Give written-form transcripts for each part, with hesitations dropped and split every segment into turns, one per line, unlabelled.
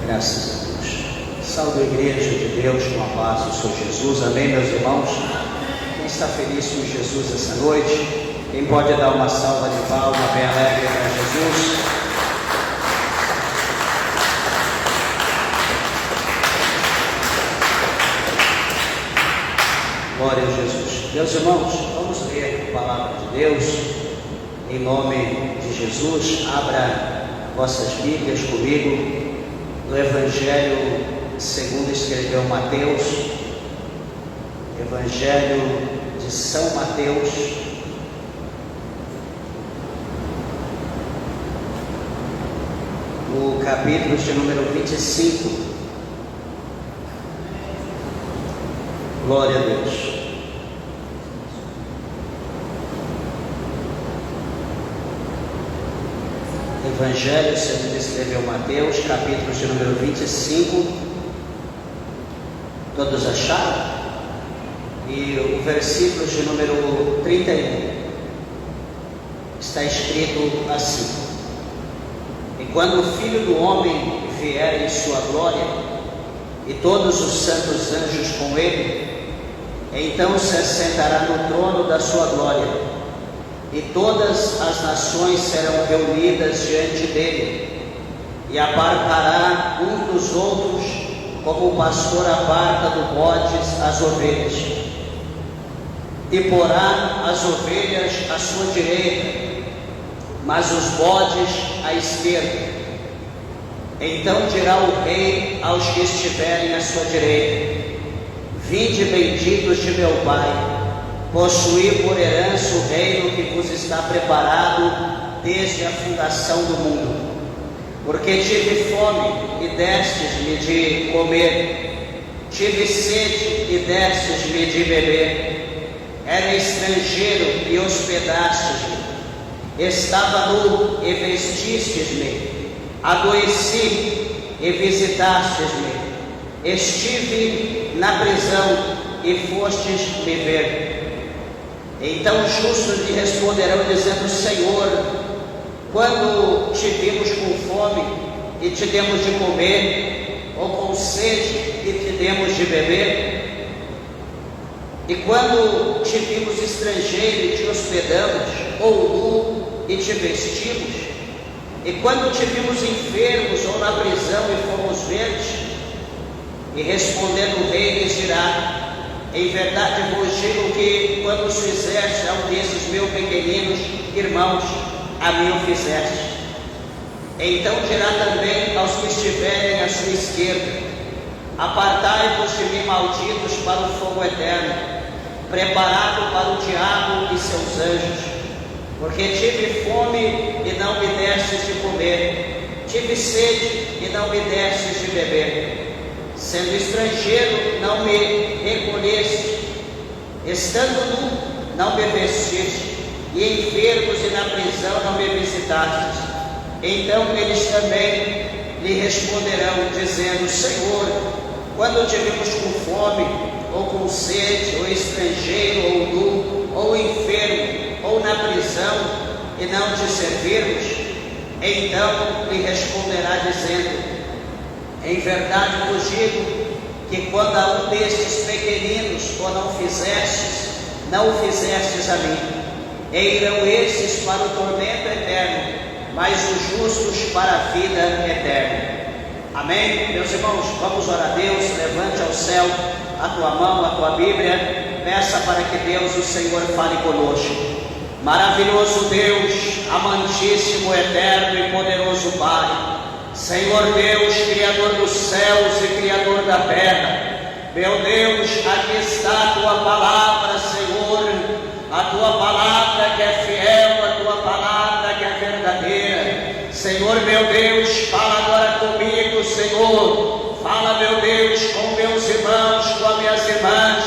Graças a Deus. Salve a igreja de Deus com a paz do Senhor Jesus. Amém, meus irmãos? Quem está feliz com Jesus essa noite? Quem pode dar uma salva de palmas bem alegre para Jesus? Glória a Jesus. Meus irmãos, vamos ler a palavra de Deus em nome de Jesus. Abra vossas Bíblias comigo no Evangelho segundo escreveu Mateus, Evangelho de São Mateus, no capítulo de número 25. Glória a Deus. Evangelho segundo escreveu Mateus, capítulo de número 25. Todos acharam? E o versículo de número 31 está escrito assim: E quando o Filho do Homem vier em sua glória, e todos os santos anjos com ele, então se assentará no trono da sua glória, e todas as nações serão reunidas diante dele, e apartará uns dos outros, como o pastor aparta do bodes as ovelhas, e porá as ovelhas à sua direita, mas os bodes à esquerda. Então dirá o rei aos que estiverem à sua direita: Vinde, benditos de meu Pai, possuí por herança o reino que vos está preparado desde a fundação do mundo. Porque tive fome e destes-me de comer, tive sede e destes-me de beber, era estrangeiro e hospedastes-me, estava nu e vestistes-me, adoeci e visitastes-me, estive na prisão e fostes me ver. Então os justos lhe responderão dizendo: Senhor, quando te vimos com fome e te demos de comer, ou com sede e te demos de beber? E quando te vimos estrangeiro e te hospedamos, ou nu e te vestimos? E quando te vimos enfermos ou na prisão e fomos ver-te? E respondendo o rei lhes dirá: Em verdade vos digo que quando os fizeste a um desses meus pequeninos irmãos, a mim o fizeste. Então dirá também aos que estiverem à sua esquerda: Apartai-vos de mim, malditos, para o fogo eterno, preparado para o diabo e seus anjos. Porque tive fome e não me destes de comer, tive sede e não me destes de beber, sendo estrangeiro não me recolheste, estando nu não me vestiste, e enfermos e na prisão não me visitastes. Então eles também lhe responderão, dizendo: Senhor, quando te vimos com fome, ou com sede, ou estrangeiro, ou nu, ou enfermo, ou na prisão, e não te servirmos? Então lhe responderá dizendo: Em verdade vos digo que quando a um destes pequeninos o não fizestes, não o fizestes a mim. E irão estes para o tormento eterno, mas os justos para a vida eterna. Amém? Meus irmãos, vamos orar a Deus. Levante ao céu a tua mão, a tua Bíblia, peça para que Deus, o Senhor, fale conosco. Maravilhoso Deus, amantíssimo, eterno e poderoso Pai, Senhor Deus, Criador dos céus e Criador da terra, meu Deus, aqui está a tua palavra, Senhor, a tua palavra que é fiel, a tua palavra que é verdadeira. Senhor meu Deus, fala agora comigo, Senhor. Fala, meu Deus, com meus irmãos, com as minhas irmãs.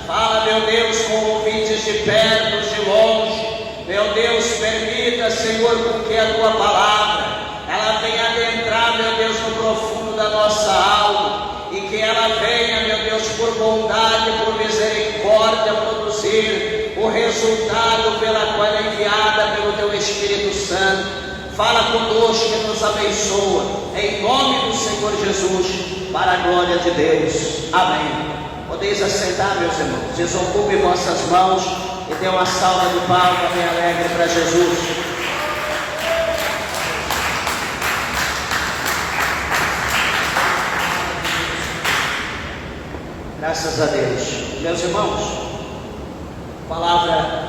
Fala, meu Deus, com ouvintes de perto, de longe. Meu Deus, permita, Senhor, com que a tua palavra ela venha adentrar, meu Deus, no profundo da nossa alma, e que ela venha, meu Deus, por bondade, por misericórdia, produzir o resultado pela qual é enviada pelo teu Espírito Santo. Fala conosco e nos abençoa, em nome do Senhor Senhor Jesus, para a glória de Deus. Amém. Podeis assentar, meus irmãos. Desocupem vossas mãos e dê uma salva de palmas bem alegre para Jesus. Graças a Deus. Meus irmãos, palavra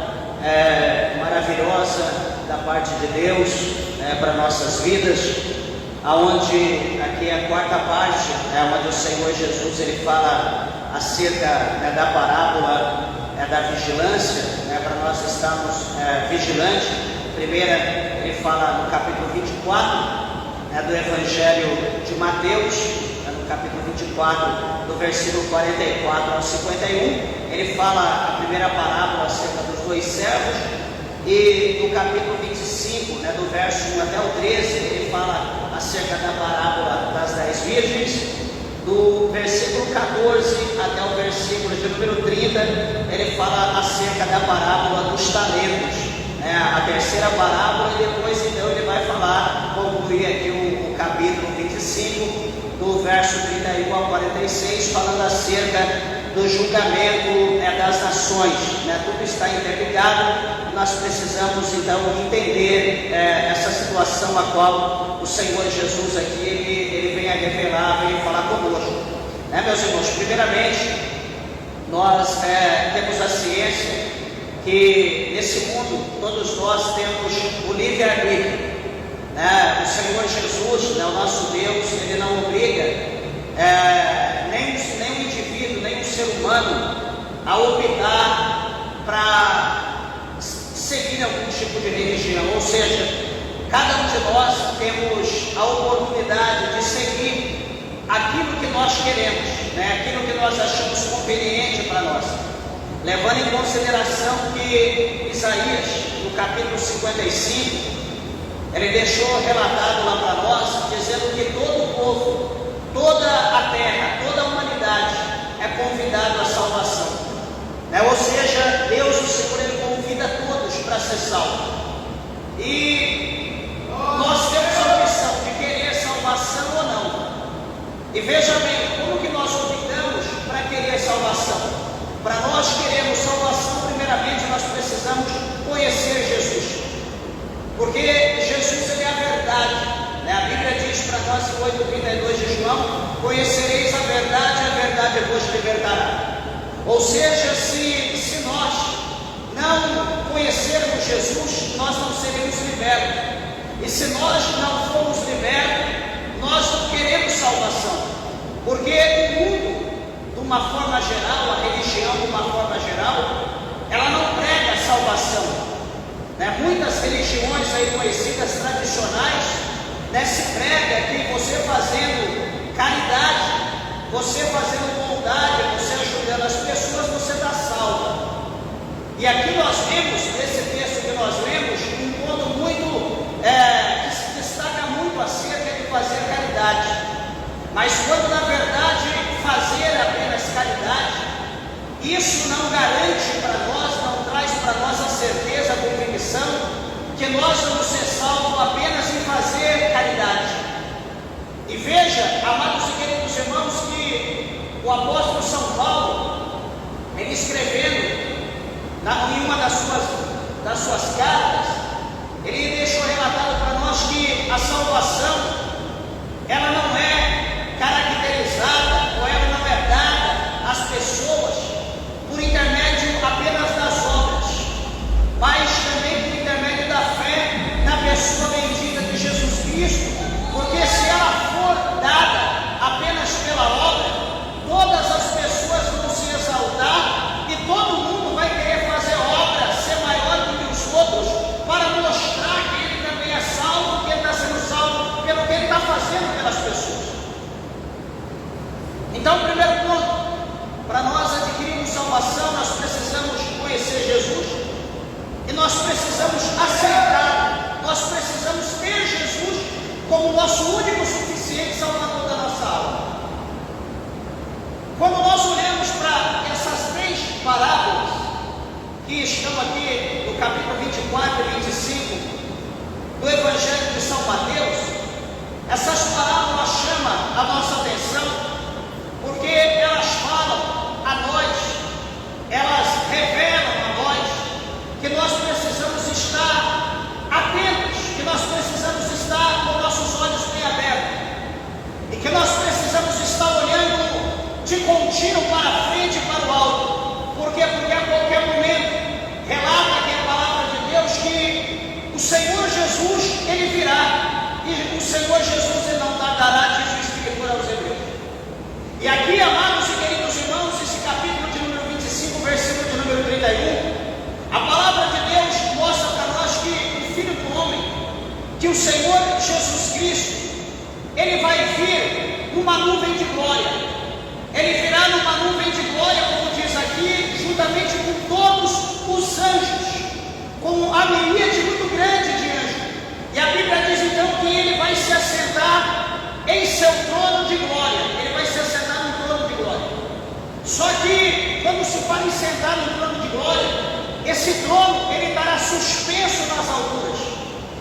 maravilhosa da parte de Deus para nossas vidas, aonde aqui é a quarta parte, onde o Senhor Jesus ele fala acerca da parábola da vigilância, para nós estarmos vigilantes. Primeira, ele fala no capítulo 24 do Evangelho de Mateus, no capítulo 24, do versículo 44 ao 51, ele fala a primeira parábola acerca dos dois servos, e no capítulo 25, do verso 1 até o 13, ele fala acerca da parábola das 10 virgens. Do versículo 14 até o versículo de número 30, ele fala acerca da parábola dos talentos, a terceira parábola, e depois então ele vai falar, concluir aqui o capítulo 25, do verso 31 ao 46, falando acerca do julgamento das nações. Tudo está interligado, nós precisamos então entender essa situação a qual o Senhor Jesus aqui ele vem a revelar, vem a falar conosco. Meus irmãos, primeiramente, nós temos a ciência que nesse mundo todos nós temos o livre-arbítrio. O Senhor Jesus, o nosso Deus, ele não obriga nem um indivíduo, nem um ser humano a optar para seguir algum tipo de religião. Ou seja, cada um de nós temos a oportunidade de seguir aquilo que nós queremos, aquilo que nós achamos conveniente para nós, levando em consideração que Isaías, no capítulo 55, ele deixou relatado lá para nós, dizendo que todo o povo, toda a terra, toda a humanidade é convidado à salvação. Ou seja, Deus, o Senhor, ele convida todos para ser salvo. E nós temos a opção de querer salvação ou não. E veja bem, como que nós optamos para querer salvação? Para nós queremos salvação, primeiramente nós precisamos conhecer Jesus. Porque Jesus ele é a verdade. A Bíblia diz para nós em 8,32 de João: conhecereis a verdade vos libertará. Ou seja, se nós não conhecermos Jesus, nós não seremos libertos. E se nós não formos libertos, nós não queremos salvação. Porque o mundo, de uma forma geral, a religião de uma forma geral, ela não prega salvação. Muitas religiões aí conhecidas, tradicionais, se prega que você fazendo caridade, você fazendo bondade, você ajudando as pessoas, você está salvo. E aqui nós vemos, nesse texto que nós lemos, um ponto muito, que se destaca muito acerca de fazer caridade. Mas quando na verdade fazer apenas caridade, isso não garante para nós, não traz para nós a certeza, a convicção que nós vamos ser salvos apenas em fazer caridade. E veja, amados e queridos irmãos, que o apóstolo São Paulo, ele escrevendo em uma das suas cartas, ele deixou relatado para nós que a salvação, ela não é caracterizada, ou ela não é dada às pessoas por intermédio apenas das obras, mas também por intermédio da fé na pessoa bendita de Jesus Cristo. Porque se ela for dada apenas pela obra, todas as pessoas vão se exaltar e todo mundo vai querer fazer obra, ser maior do que os outros, para mostrar que ele também é salvo, que ele está sendo salvo pelo que ele está fazendo pelas pessoas. Então, primeiro ponto, para nós adquirirmos salvação, nós precisamos conhecer Jesus e nós precisamos aceitar, nós precisamos ter Jesus como nosso único suficiente salvador da nossa alma. Quando nós olhamos para essas três parábolas que estão aqui no capítulo 24 e 25 do Evangelho de São Mateus, essas parábolas chamam a Senhor Jesus Cristo, Ele vai vir numa nuvem de glória. Ele virá numa nuvem de glória, como diz aqui, juntamente com todos os anjos, com a miríade muito grande de anjos. E a Bíblia diz então que Ele vai se assentar em seu trono de glória. Ele vai se assentar no trono de glória. Só que quando se fala em sentar no trono de glória, esse trono ele estará suspenso nas alturas.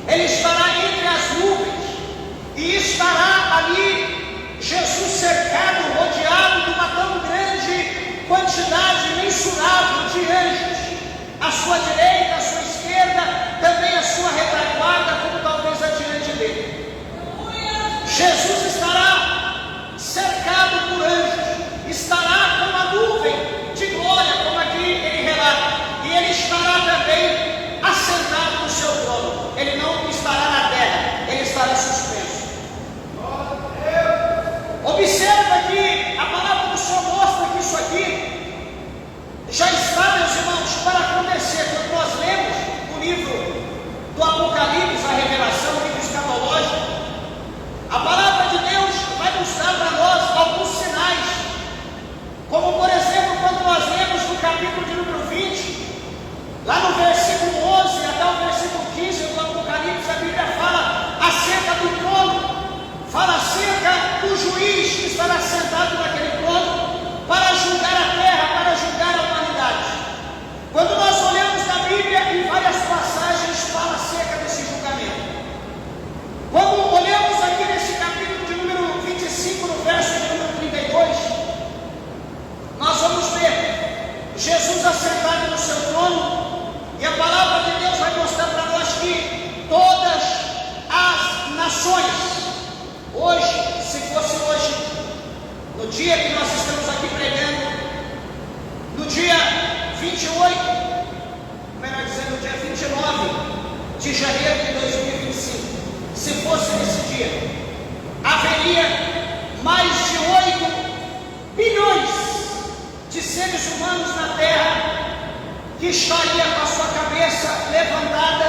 Ele estará entre as nuvens e estará ali Jesus cercado, rodeado de uma tão grande quantidade mensurável de anjos, à sua direita, à sua esquerda, também à sua retaguarda, como talvez adiante dele. Jesus estará cercado por anjos, estará com uma nuvem de glória, como aqui ele relata, e ele estará também assentado no seu trono. Ele não estará na terra, ele estará suspenso. Observa que a palavra do Senhor mostra que isso aqui já está, meus irmãos, para acontecer. Quando nós lemos o livro do Apocalipse, a revelação, o livro escatológico, a palavra de Deus vai mostrar para nós alguns sinais, como por exemplo, quando nós lemos no capítulo de número 20, lá no versículo 11 até o versículo 15 do Apocalipse, a Bíblia fala acerca do trono, fala acerca do juiz que estará sentado naquele trono para julgar a terra, para julgar a humanidade. Quando nós olhamos na Bíblia, em várias passagens fala acerca desse julgamento. Quando olhamos aqui nesse capítulo de número 25, no verso de número 32, nós vamos ver Jesus assentado no seu trono, e a palavra de Deus vai mostrar para nós que todas as nações, hoje, se fosse hoje, no dia que nós estamos aqui pregando, no dia 28, melhor dizendo, no dia 29 de janeiro de 2025, se fosse nesse dia, haveria mais de 8 bilhões de seres humanos na Terra que estaria com a sua cabeça levantada,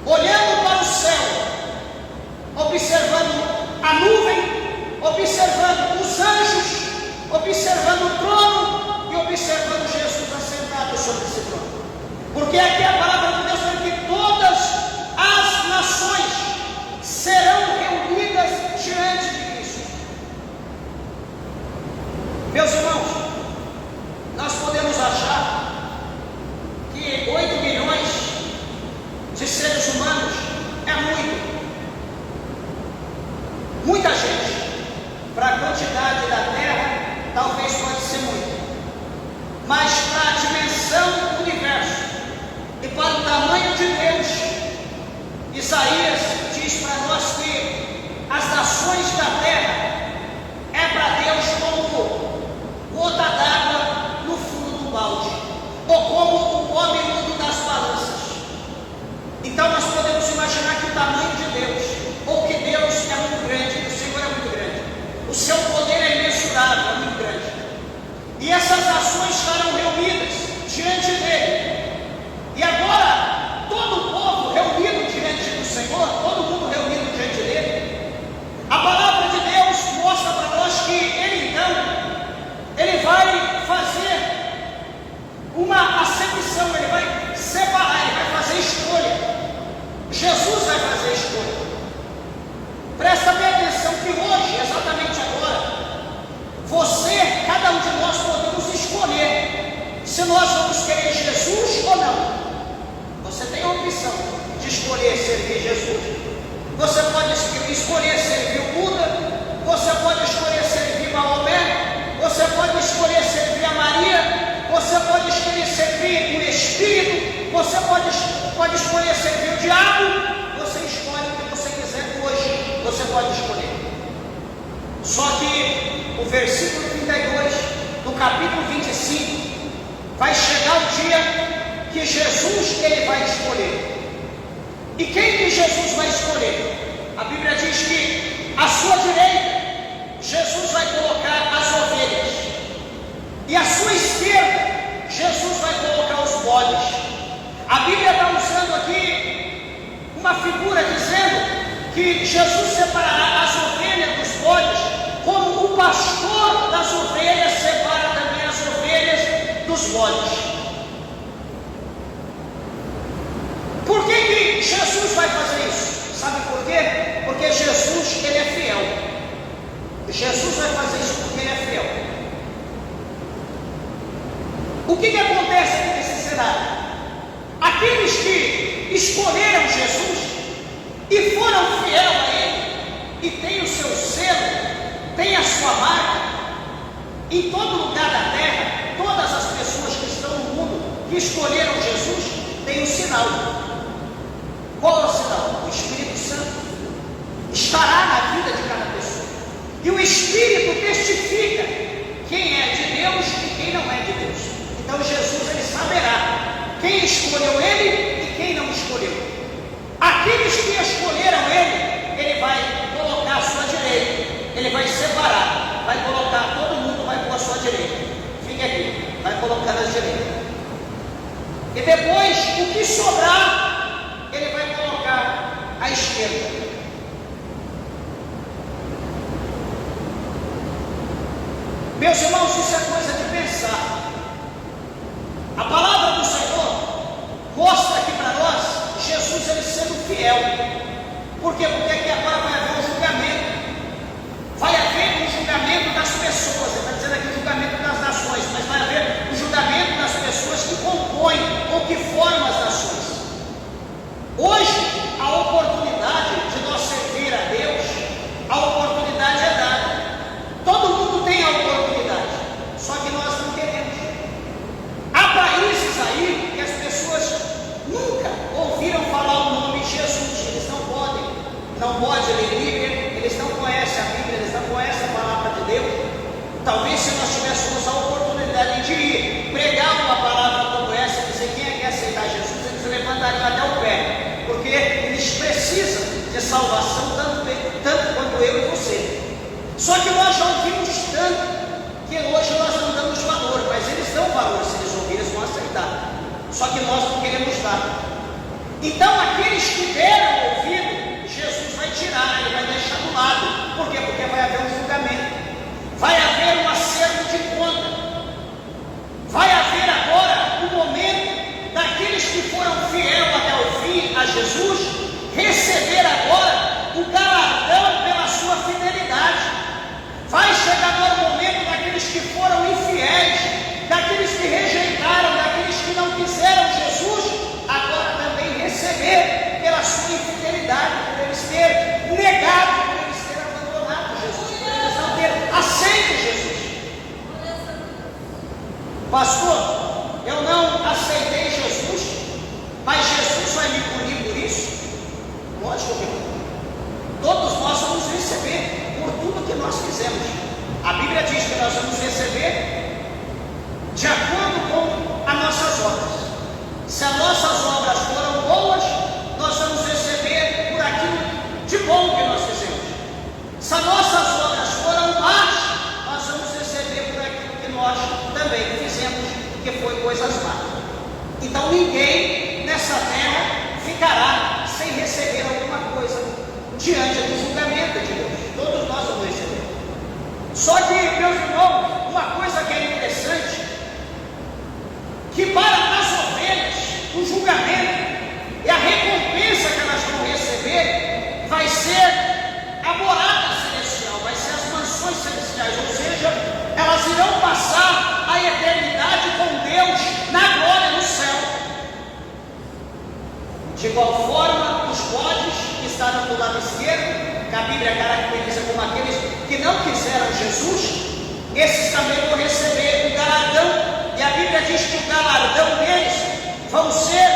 olhando para o céu, observando a nuvem, observando os anjos, observando o trono e observando Jesus assentado sobre esse trono. Porque aqui a palavra de Deus diz que todas as nações serão reunidas diante de Cristo. Meus irmãos, nós podemos achar que 8 bilhões de seres humanos é muita gente. Para a quantidade da terra, talvez pode ser muito, mas para a dimensão do universo e para o tamanho de Deus, Isaías diz para nós que as nações da terra é para Deus como gota d'água no fundo do balde, ou como o pó menudo das balanças. Então nós podemos imaginar que o tamanho de Deus, ou que Deus é muito grande, o Senhor é muito grande, o seu poder é imensurável, é muito grande, e essas nações estarão reunidas diante dele. E agora, todo o povo reunido diante do Senhor, todo mundo reunido diante dele, a palavra de Deus mostra para nós que ele então, ele vai fazer uma acepção, ele vai separar, ele vai fazer escolha. Jesus vai fazer escolha. Presta bem atenção que hoje, exatamente agora, você, cada um de nós podemos escolher se nós vamos querer Jesus ou não. Você tem a opção de escolher servir Jesus. Você pode escolher servir o Buda, você pode escolher servir Maomé, você pode escolher servir a Maria, você pode escolher servir o Espírito, você pode escolher servir o diabo. Você escolhe o que você quiser hoje, você pode escolher. Só que o versículo 32 do capítulo 25 vai chegar o dia que Jesus ele vai escolher. E quem que Jesus vai escolher? A Bíblia diz que à sua direita Jesus vai colocar as ovelhas, e à sua esquerda Jesus vai colocar os bodes. A Bíblia está usando aqui uma figura dizendo escolhes. Por que Jesus vai fazer isso? Sabe por quê? Porque Jesus, ele é fiel. Jesus vai fazer isso porque ele é fiel. O que acontece aqui nesse cenário? Aqueles que escolheram Jesus e foram fiel a ele, e tem o seu selo, tem a sua marca, em todo lugar da terra, todas as pessoas que estão no mundo, que escolheram Jesus, tem um sinal. Qual é o sinal? O Espírito Santo estará na vida de cada pessoa, e o Espírito testifica quem é de Deus e quem não é de Deus. Então Jesus, ele saberá quem escolheu ele e quem não escolheu. Aqueles que escolheram ele, ele vai colocar à sua direita, ele vai separar, vai colocar, todo mundo vai pôr à sua direita. Fique aqui, vai colocar à direita. E depois, o que sobrar, ele vai colocar à esquerda. Meus irmãos, isso é coisa de pensar. A palavra do Senhor mostra aqui para nós Jesus, ele sendo fiel. Por quê? Porque aqui agora vai haver um julgamento. Vai haver um julgamento das pessoas. Ele está dizendo aqui o julgamento das nações, mas vai haver um julgamento das pessoas que compõem ou que formam as nações. Hoje, a oportunidade de nós servir a Deus, a oportunidade é dada. Todo mundo tem a oportunidade, só que nós não queremos. Há países aí que as pessoas nunca ouviram falar o nome de Jesus. Eles não podem ler Bíblia, eles não conhecem a Bíblia, eles não conhecem a palavra de Deus. Talvez se nós tivéssemos a oportunidade de ir pregar uma palavra como essa, dizer quem é que aceitar Jesus, eles levantariam até o pé, porque eles precisam de salvação tanto quanto eu e você. Só que nós já ouvimos tanto que hoje nós não damos valor, mas eles dão valor. Se eles ouvirem, eles vão aceitar. Só que nós não queremos dar. Então aqueles que deram ouvido, Jesus vai tirar, ele vai deixar do lado. Por quê? Porque vai haver um julgamento, vai haver um acerto de conta, vai haver agora o momento daqueles que foram fiel até o fim a Jesus receber agora o galardão pela sua fidelidade. Vai chegar agora o momento daqueles que foram infiéis, daqueles que rejeitaram, daqueles que não quiseram Jesus, agora também receber pela sua infidelidade, por eles terem negado, por eles terem abandonado Jesus, por eles não terem aceito Jesus. Pastor, eu não aceitei Jesus, mas Jesus vai me punir por isso? Lógico que não. Todos nós vamos receber por tudo que nós fizemos. A Bíblia diz que nós vamos receber de acordo com as nossas obras. Se as nossas obras foram boas, nós vamos receber por aquilo de bom que nós fizemos. Se as nossas obras foram más, nós vamos receber por aquilo que nós também fizemos, que foi coisas más. Então ninguém nessa terra ficará sem receber alguma coisa diante do julgamento de Deus. Todos nós vamos receber. Só que, meus irmãos, uma coisa que é interessante, que para as ovelhas, o julgamento e a recompensa que elas vão receber vai ser a morada celestial, vai ser as mansões celestiais, ou seja, elas irão passar a eternidade com Deus na glória no céu. De igual forma, os bodes que estavam do lado esquerdo, que a Bíblia caracteriza como aqueles que não quiseram Jesus, esses também vão receber o galardão. E a Bíblia diz que o galardão deles vão ser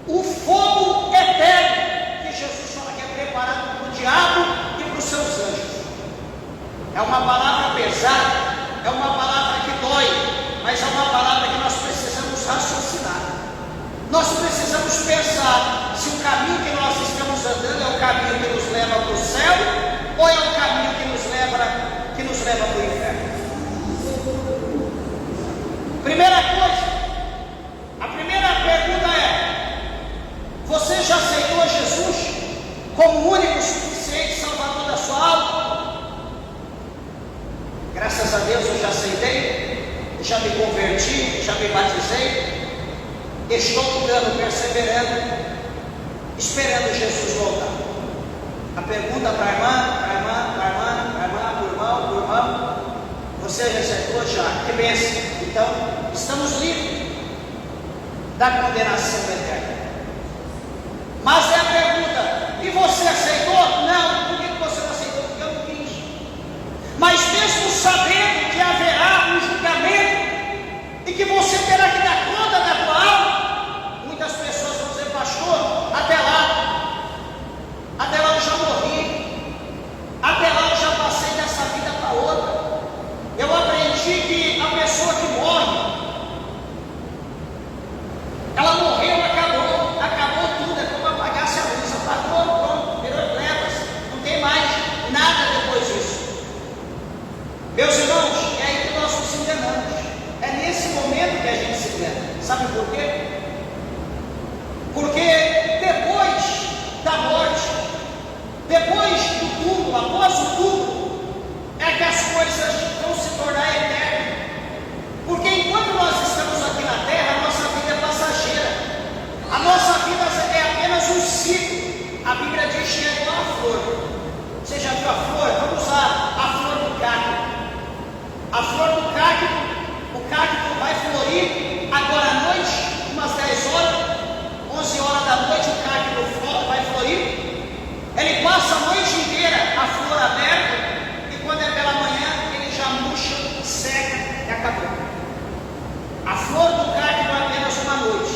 o fogo eterno, que Jesus fala que é preparado para o diabo e para os seus anjos. É uma palavra pesada, é uma palavra que dói, mas é uma palavra que nós precisamos raciocinar. Nós precisamos pensar se o caminho que nós estamos andando é o caminho que nos leva para o céu ou é o caminho que nos leva para o inferno. Primeira coisa, a primeira pergunta é: você já aceitou Jesus como o único, suficiente Salvador da sua alma? Graças a Deus eu já aceitei. já me converti, já me batizei, estou lutando, perseverando, esperando Jesus voltar. A pergunta para a irmã, para o irmão, você recebeu já, que bênção. Então, estamos livres da condenação eterna. Mas é a pergunta, e você aceitou? Não. Por que você não aceitou? Porque eu não quis. Mas mesmo sabendo que haverá um julgamento e que você terá que dar conta da tua alma, muitas pessoas vão dizer, pastor, até lá eu já morri, até lá eu já passei dessa vida para outra. Eu aprendi que a pessoa que morre, ela morreu, acabou tudo, é como apagasse a luz, apagou, pronto, virou trevas, não tem mais nada depois disso. Meus irmãos, é aí que nós nos enganamos, é nesse momento que a gente se engana. Sabe por quê? Porque depois da morte, depois do túmulo, após o túmulo, é que as coisas vão se tornar eternas. Porque enquanto nós estamos aqui na terra, a nossa vida é passageira, a nossa vida é apenas um ciclo. A Bíblia diz que é igual a flor. Você já viu a flor? Vamos usar a flor do cacto. A flor do cacto, o cacto vai florir agora à noite, umas 10 horas, 11 horas da noite, o cacto vai florir. Ele passa a noite inteira a flor aberta, e quando é pela manhã, ele já murcha, seca e acabou. A flor do cacto é apenas uma noite.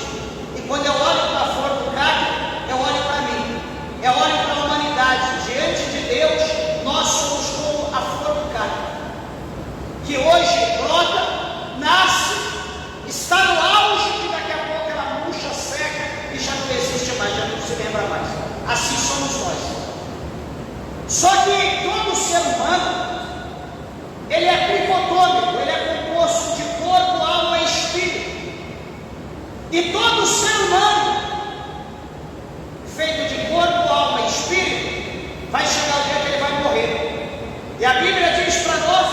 E quando eu olho para a flor do cacto, eu olho para mim, eu olho para a humanidade. Diante de Deus, nós somos como a flor do cacto, que hoje brota, nasce, está no auge, e daqui a pouco ela murcha, seca e já não existe mais, já não se lembra mais. Assim somos nós. Só que todo ser humano, ele é tricotômico, ele é composto de corpo, alma e espírito. E todo ser humano, feito de corpo, alma e espírito, vai chegar o dia que ele vai morrer. E a Bíblia diz para nós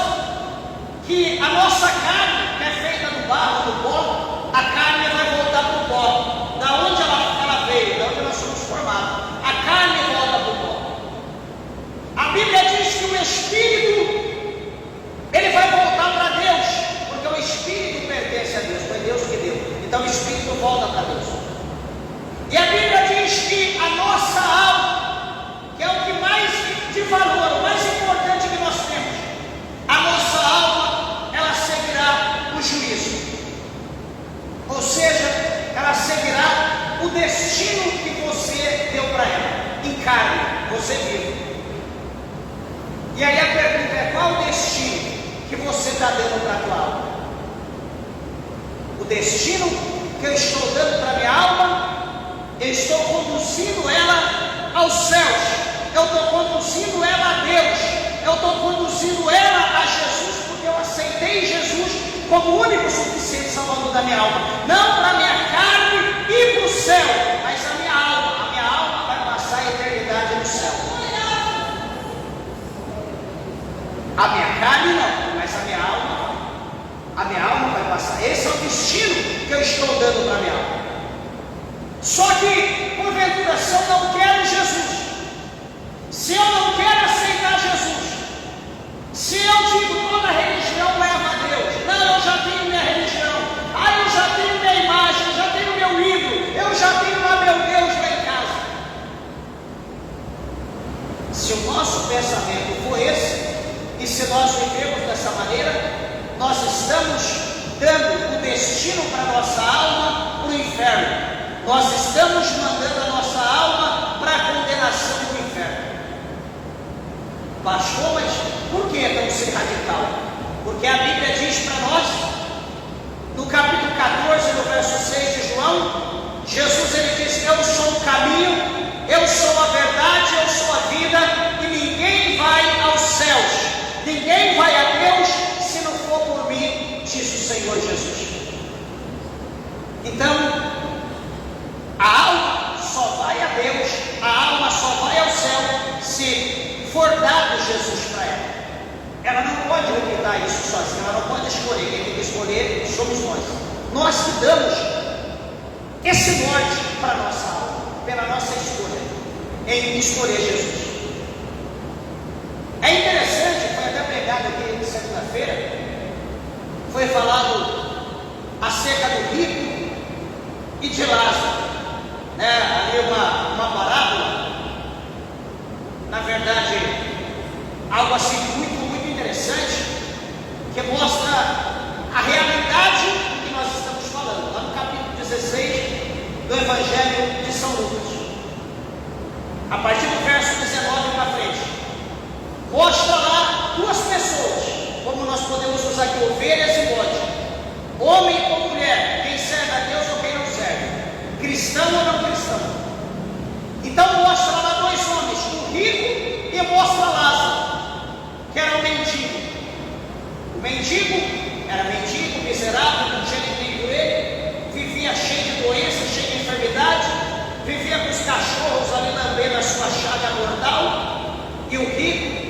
que a nossa carne, que é feita do barro, do pó, a carne vai voltar para o pó. Da onde ela veio, da onde nós somos formados. A carne volta para o pó. A Bíblia diz que o Espírito, ele vai voltar para Deus, porque o Espírito pertence a Deus, foi Deus que deu. Então o Espírito volta para Deus. E a Bíblia diz que a nossa alma, que é o que mais de valor, o mais importante que nós temos, a nossa alma, ela seguirá o juízo. Ou seja, ela seguirá o destino que você deu para ela, em carne, você vive. E aí a pergunta é, qual o destino que você está dando para a tua alma? O destino que eu estou dando para a minha alma, eu estou conduzindo ela aos céus, eu estou conduzindo ela a Deus, eu estou conduzindo ela a Jesus, porque eu aceitei Jesus como o único suficiente salvador da minha alma, não para a minha carne ir para o céu, mas a minha alma vai passar a eternidade no céu. A minha carne não, mas a minha alma vai passar. Esse é o destino que eu estou dando para a minha alma. Só que, porventura, se eu não quero Jesus, se eu não quero aceitar Jesus, se eu digo toda religião leva a Deus, não, eu já tenho minha religião, eu já tenho minha imagem, eu já tenho meu ídolo, eu já tenho lá meu Deus lá em casa. Se o nosso pensamento for esse, e se nós vivemos dessa maneira, nós estamos dando o destino para a nossa alma para o inferno. Nós estamos mandando a nossa alma para a condenação do inferno. Pastor, mas por que é tão ser radical? Porque a Bíblia diz para nós, no capítulo 14, no verso 6 de João, Jesus ele diz, eu sou o caminho, eu sou a verdade, eu sou a vida, e ninguém vai aos céus, ninguém vai a Deus se não for por mim, diz o Senhor Jesus. Então, a alma só vai a Deus, a alma só vai ao céu se for dado Jesus para ela. Ela não pode optar isso sozinha, ela não pode escolher, quem tem que escolher escolher somos nós. Nós que damos esse norte para a nossa alma, pela nossa escolha, em escolher Jesus. É interessante, foi até pregado aqui segunda-feira, foi falado acerca do rico e de Lázaro, né? Ali uma parábola, na verdade, algo assim muito interessante, que mostra a realidade do que nós estamos falando, lá no capítulo 16 do Evangelho de São Lucas, a partir do verso 19 para frente, mostra lá duas pessoas, como nós podemos usar aqui, ovelhas e bode, homem ou mulher, quem serve a Deus ou quem não serve, cristão ou não cristão. Então mostra lá dois homens, o rico e mostra Lázaro, que era um mendigo. O mendigo era mendigo, miserável, não tinha ninguém por ele, vivia cheio de doença, cheio de enfermidade, vivia com os cachorros ali lambendo a sua chaga mortal, e o rico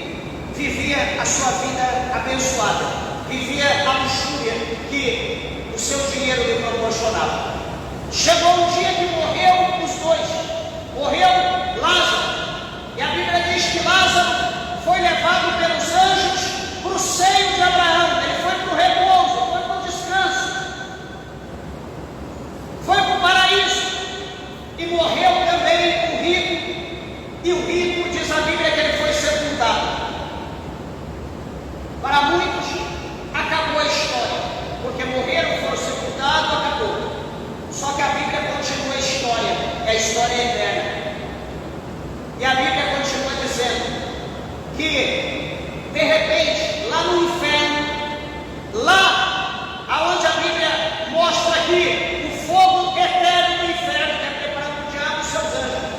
vivia a sua vida abençoada, vivia a luxúria que o seu dinheiro lhe proporcionava. Chegou um dia que morreu os dois, morreu Lázaro, e a Bíblia diz que Lázaro foi levado pelos anjos para o seio de Abraão, ele foi para o repouso, foi para o descanso, foi para o paraíso, e morreu também o rico, e o rico, diz a Bíblia, que ele foi sepultado. Para muitos, acabou a história, porque morreram, foram sepultados, acabou. Só que a Bíblia continua a história, é a história eterna. E a Bíblia continua dizendo que, de repente, lá no inferno, lá aonde a Bíblia mostra aqui o fogo eterno do inferno, que é preparado para o diabo e seus anjos,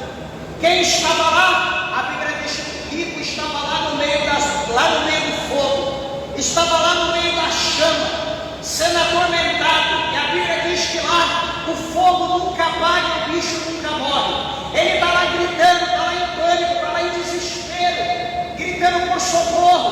quem estava lá, a Bíblia diz que o rico estava lá no meio do fogo, estava lá no meio da chama, sendo atormentado, e a Bíblia diz que lá o fogo nunca apaga, o bicho nunca morre. Ele está lá gritando, está lá em pânico, está lá em desespero, gritando por socorro.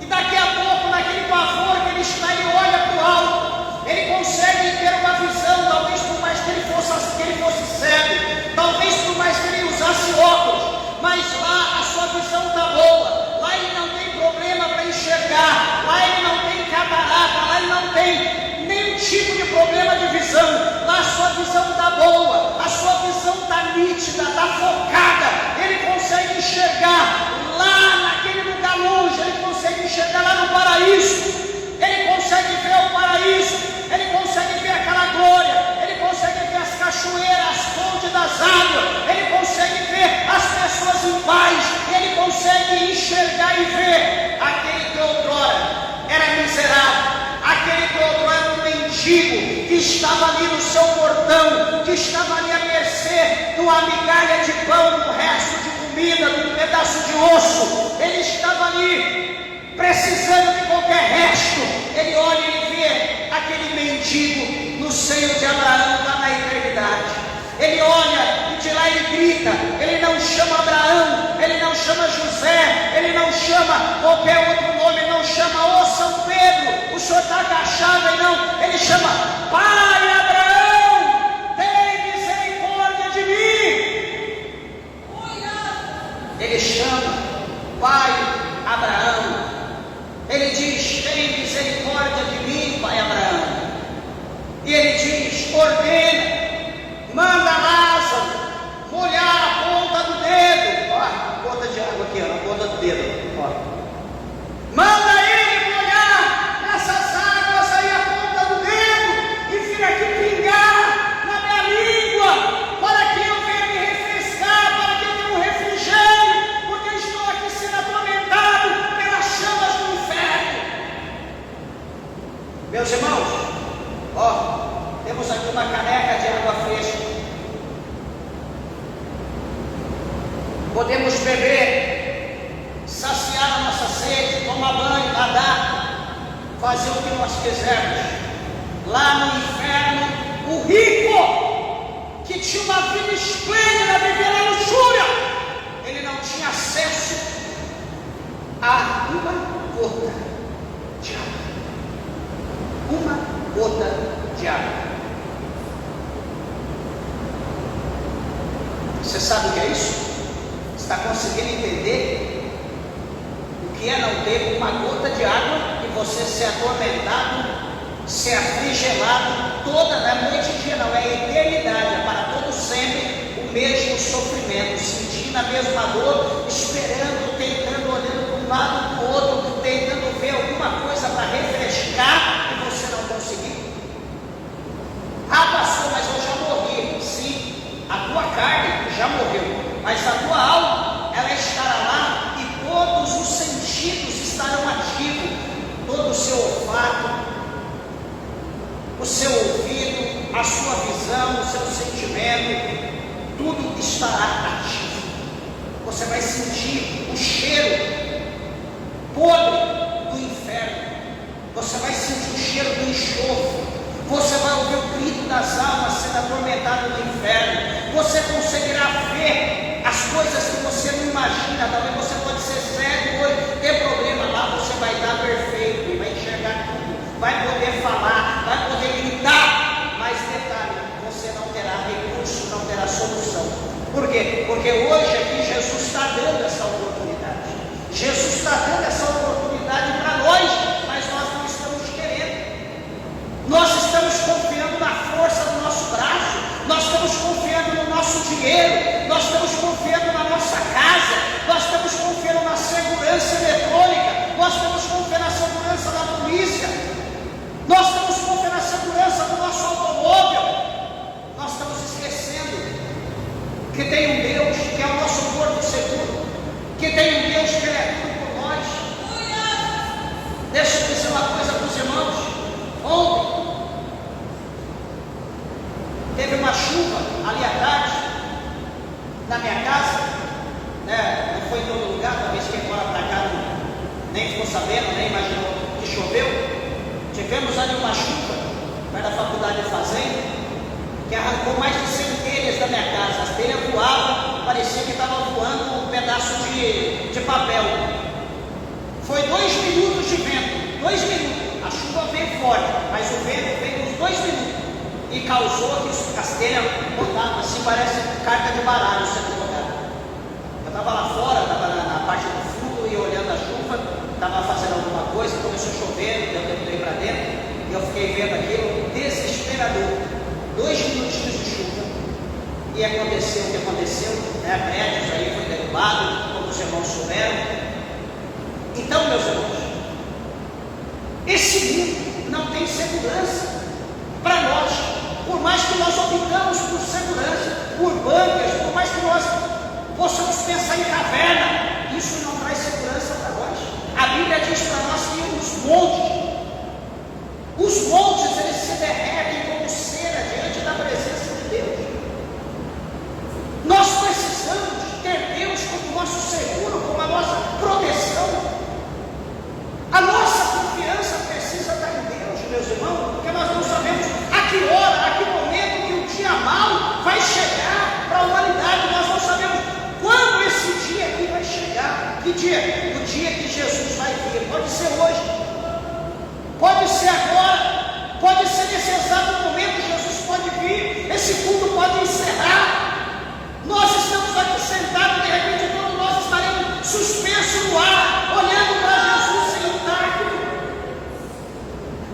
E daqui a pouco, naquele pavor que ele está, ele olha para o alto, ele consegue ter uma visão, talvez por mais que ele fosse cego, talvez por mais que ele usasse óculos, mas lá a sua visão está boa, lá ele não tem problema para enxergar, lá ele não tem catarata, lá ele não tem nenhum tipo de problema de visão, lá a sua visão está boa, a sua visão está nítida, está focada, ele consegue enxergar lá naquele lugar longe, ele consegue enxergar lá no paraíso, ele consegue ver o paraíso, ele consegue ver aquela glória, ele consegue ver as cachoeiras, as fontes das águas, ele consegue ver as pessoas em paz, ele consegue enxergar e ver aquele que outrora era miserável, aquele que outrora era um mendigo, que estava ali no seu portão, que estava ali à mercê de uma migalha de pão, de um resto de comida, de um pedaço de osso, ele estava ali precisando de qualquer resto. Ele olha e vê aquele mendigo no seio de Abraão lá na eternidade. Ele olha e de lá ele grita, ele não chama Abraão, ele não chama José, ele não chama qualquer outro nome, ele não chama, ô São Pedro, o senhor está agachado, não, ele chama, Pai Abraão, tem misericórdia de mim. Ele chama, Pai Abraão, ele diz, tem misericórdia de mim, Pai Abraão, e ele diz, ordena, manda Lázaro molhar a ponta do dedo, ó, a ponta de água aqui, ó, na ponta do dedo, ó. Manda ele molhar nessas águas aí a ponta do dedo e vir aqui pingar na minha língua, para que eu venha me refrescar, para que eu tenha um refrigério, porque eu estou aqui sendo atormentado pelas chamas do inferno. Meus irmãos, ó, temos aqui uma caneca de água fresca. Podemos beber, saciar a nossa sede, tomar banho, nadar, fazer o que nós quisermos. Lá no inferno, o rico, que tinha uma vida esplêndida, vivia na luxúria, ele não tinha acesso a uma gota de água. uma gota de água. Você sabe o que é isso? Está conseguindo entender o que é não ter uma gota de água e você ser atormentado, ser afligelado toda na noite e dia? Não, é a eternidade, é para todo sempre o mesmo sofrimento, sentindo a mesma dor, esperando, tentando, olhando para um lado para o outro, tentando ver alguma coisa para refrescar e você não conseguiu. Ah, pastor, mas eu já morri. Sim, a tua carne já morreu, mas a tua alma, ela estará lá e todos os sentidos estarão ativos, todo o seu olfato, o seu ouvido, a sua visão, o seu sentimento, tudo estará ativo. Você vai sentir o cheiro podre do inferno, você vai sentir o cheiro do enxofre, você vai ouvir o grito das almas sendo atormentado no inferno, você conseguirá ver as coisas que você não imagina. Talvez você pode ser cego hoje, ter problema lá, você vai estar perfeito e vai enxergar tudo, vai poder falar, vai poder gritar, mas detalhe, você não terá recurso, não terá solução. Por quê? Porque hoje aqui Jesus está dando essa oportunidade, Jesus está dando essa oportunidade para nós, mas nós não estamos querendo. Nós estamos confiando na força do nosso braço, nós estamos confiando no nosso dinheiro, nós estamos confiando na nossa casa, nós estamos confiando na segurança eletrônica, nós estamos confiando na segurança da polícia, nós estamos confiando na segurança do nosso automóvel. Nós estamos esquecendo que tem um Deus que é o nosso porto seguro, que tem um Deus que é tudo por nós. Deixa eu dizer uma coisa para os irmãos. Ontem teve uma chuva ali à tarde na minha casa, né? Não foi em todo lugar, talvez quem mora para cá nem ficou sabendo, nem imaginou que choveu. Tivemos ali uma chuva perto da faculdade de fazenda que arrancou mais de 100 telhas da minha casa. As telhas voavam, parecia que estava voando um pedaço de papel. Foi 2 minutos de vento, 2 minutos. A chuva veio forte, mas o vento veio uns 2 minutos e causou que as telhas botavam assim, parece carta de baralho sendo jogada. Eu estava lá fora, estava na parte do fundo e olhando a chuva, estava fazendo alguma coisa, começou a chover, eu entrei para dentro e eu fiquei vendo aquilo desesperador. 2 minutinhos de chuva e aconteceu o que aconteceu, né? Prédios aí foi derrubado, como os irmãos souberam. Então, meus irmãos, esse mundo não tem segurança para nós, por mais que nós optamos por segurança, por bunkers, por mais que nós possamos pensar em caverna, isso não traz segurança para nós. A Bíblia diz para nós que os montes eles se derretem como cera diante da presença de Deus. Nós precisamos ter Deus como nosso seguro, como a nossa proteção. A nossa confiança precisa estar em Deus, meus irmãos, porque nós não sabemos a que hora, a que momento que o dia mau vai chegar para a humanidade. Nós não sabemos quando esse dia aqui vai chegar. Que dia? O dia que Jesus vai vir. Pode ser hoje, pode ser agora, pode ser nesse exato momento. Jesus pode vir, esse culto pode encerrar. Nós estamos aqui sentados e de repente todos nós estaremos suspensos no ar, olhando para Jesus sem intacto.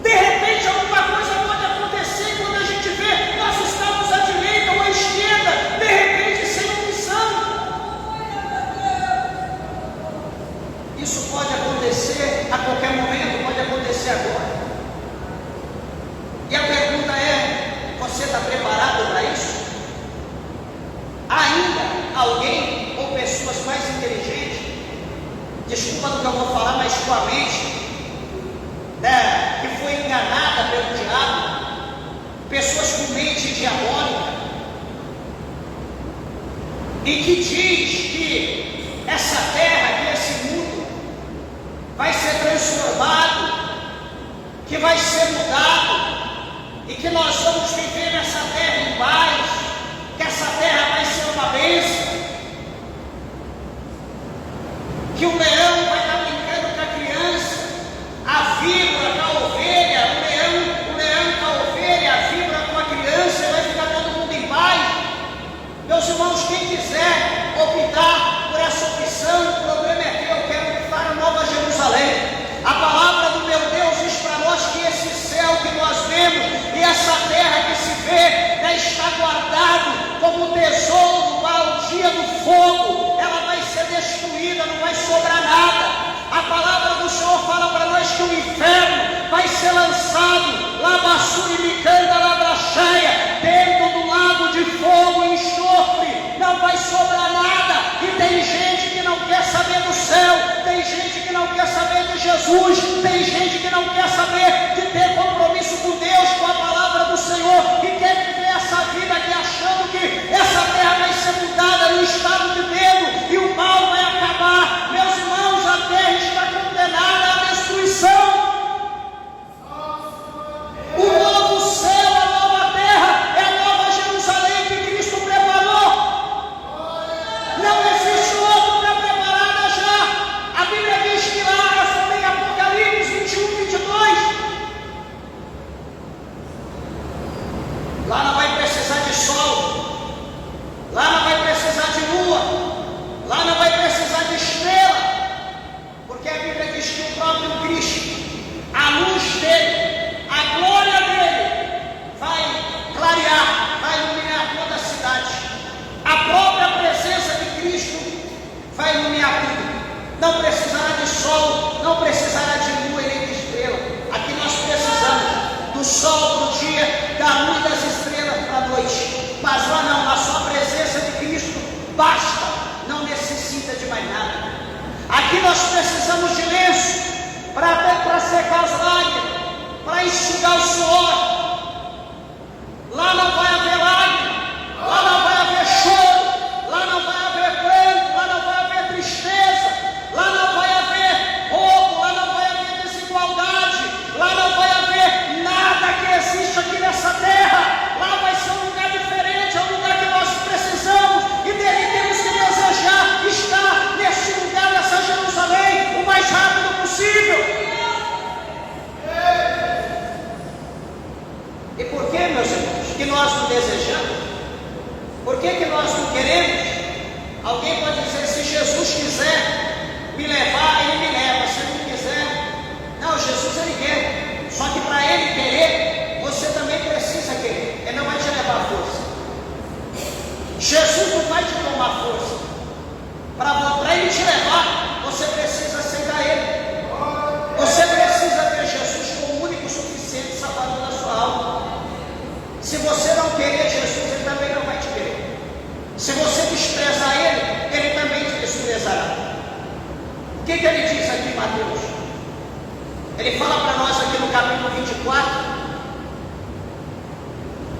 De repente alguma coisa pode acontecer quando a gente vê nós estamos à direita ou à esquerda, de repente sem opção. Isso pode acontecer a qualquer momento, pode acontecer agora. E a pergunta é: você está preparado para isso? Ainda alguém ou pessoas mais inteligentes, desculpa do que eu vou falar, mas com a mente, né, que foi enganada pelo diabo, pessoas com mente diabólica, e que diz que essa terra, que esse mundo vai ser transformado, que vai ser mudado, e que nós vamos viver nessa terra em paz, que essa terra vai ser uma bênção, que o leão vai estar brincando com a criança, a víbora, a ovelha, o leão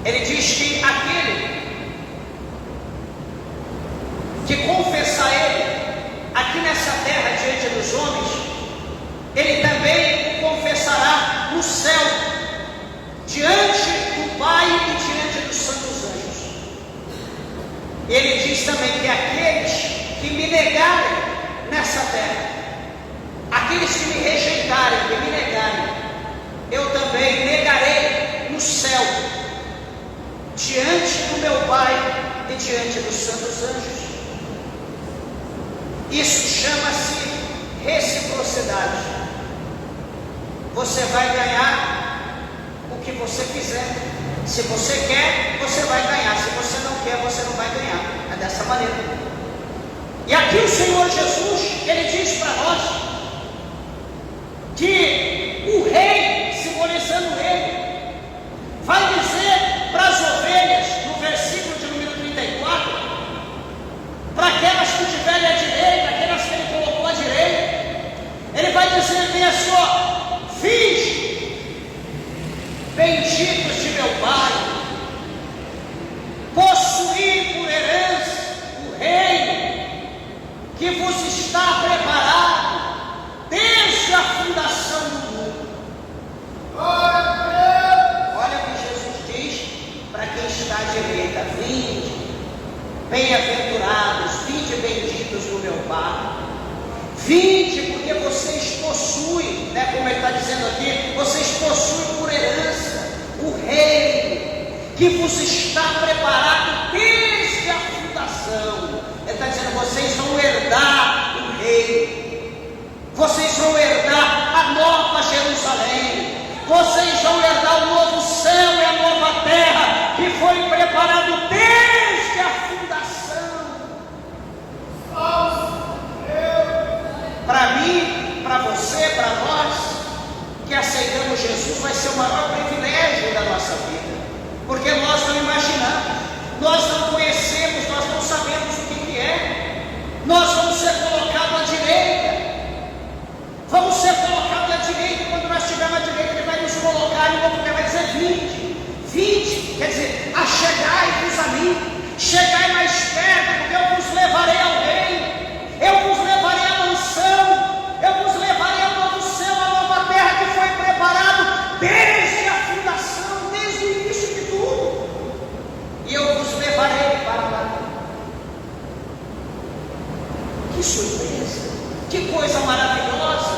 Ele diz que aquele que confessar Ele aqui nessa terra diante dos homens, Ele também confessará no céu, diante do Pai e diante dos santos anjos. Ele diz também que aqueles que me negarem nessa terra, aqueles que me rejeitarem, que me negarem, eu também negarei no céu, diante do meu Pai e diante dos santos anjos. Isso chama-se reciprocidade. Você vai ganhar o que você quiser. Se você quer, você vai ganhar. Se você não quer, você não vai ganhar. É dessa maneira. E aqui o Senhor Jesus, Ele diz para nós que o rei, simbolizando Ele, vai dizer para as ovelhas, no versículo de número 34, para aquelas que tiverem à direita, aquelas que Ele colocou à direita, Ele vai dizer bem assim, ó: vinde, benditos de meu Pai, possuí por herança o reino que vos está preparado desde a fundação do mundo. Olha o que Jesus diz para quem está à direita: vinde, bem-aventurados, vinde benditos do meu Pai. Vinde, porque vocês possuem, como ele está dizendo aqui, vocês possuem por herança o reino que vos está preparado desde a fundação. Ele está dizendo: vocês vão herdar o reino, vocês vão herdar a nova Jerusalém, vocês vão herdar o novo céu e a nova terra que foi preparado desde a fundação. Para mim, para você, para nós que aceitamos Jesus, vai ser o maior privilégio da nossa vida, porque nós não imaginamos, nós não conhecemos, nós não sabemos o que é. Nós vamos ser colocados à direita, vamos ser colocados à direita. Quando nós estivermos à direita, Ele vai nos colocar em outro lugar, vai dizer: vinde, vinde, quer dizer, achegai-vos a mim, chegai mais perto, porque eu vos levarei ao reino, eu vos levarei à mansão, eu vos levarei ao novo céu, à nova terra que foi preparado desde a fundação, desde o início de tudo, e eu vos levarei para lá. Que surpresa, que coisa maravilhosa,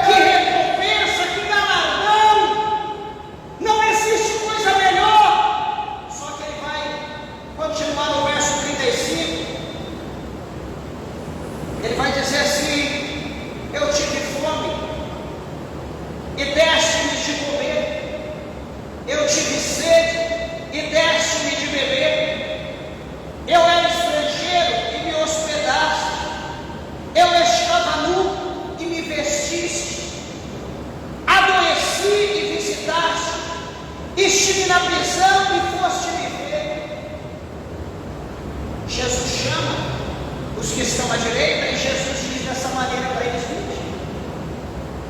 que recompensa, que galardão! Não existe coisa melhor. Só que ele vai continuar no verso 35. Ele vai dizer assim: eu tive fome e deste-me de comer, eu tive sede e deste-me de beber, eu era estrangeiro e me hospedaste, eu estava nu e me vestiste, adoeci e visitaste, estive na prisão e foste me ver. Jesus chama os que estão à direita e Jesus diz dessa maneira para eles: vinde.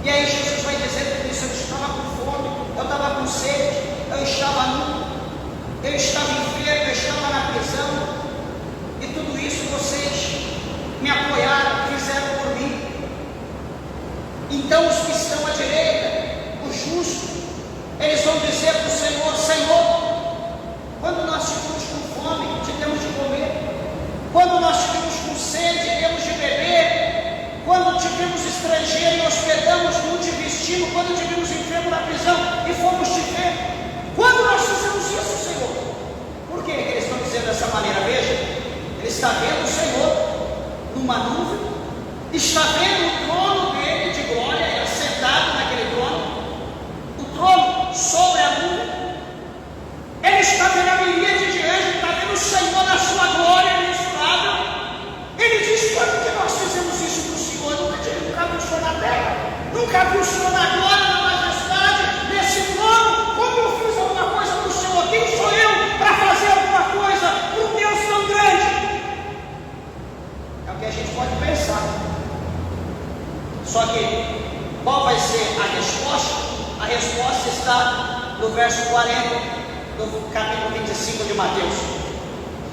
E aí Jesus vai dizer tudo isso: eu estava com fome, eu estava com sede, eu estava nu, eu estava enfermo, eu estava na prisão, e tudo isso vocês me apoiaram, fizeram por mim. Então os que estão à direita, os justos, eles vão dizer para o Senhor: Senhor, quando nós tivemos com fome, te demos de comer, quando nós tivemos com sede, demos de beber, quando tivemos estrangeiro e hospedamos, não te vestimos, quando tivemos enfermo na prisão e fomos te ver. Quando nós fizemos isso, Senhor? Por que eles estão dizendo dessa maneira? Veja, ele está vendo o Senhor numa nuvem, está vendo o trono dele de glória, ele assentado naquele trono, o trono sobre a nuvem. Ele está vendo a miríade de anjos, está vendo o Senhor na sua glória imensurável. Ele diz: quando que nós fizemos isso para o Senhor? Nunca viu o Senhor na terra, nunca viu o Senhor na glória, na majestade, nesse trono. Como eu fiz alguma coisa para o Senhor? Quem sou eu para fazer alguma coisa para um Deus tão grande? É o que a gente pode pensar. Só que qual vai ser a resposta? A resposta está no verso 40 no capítulo 25 de Mateus.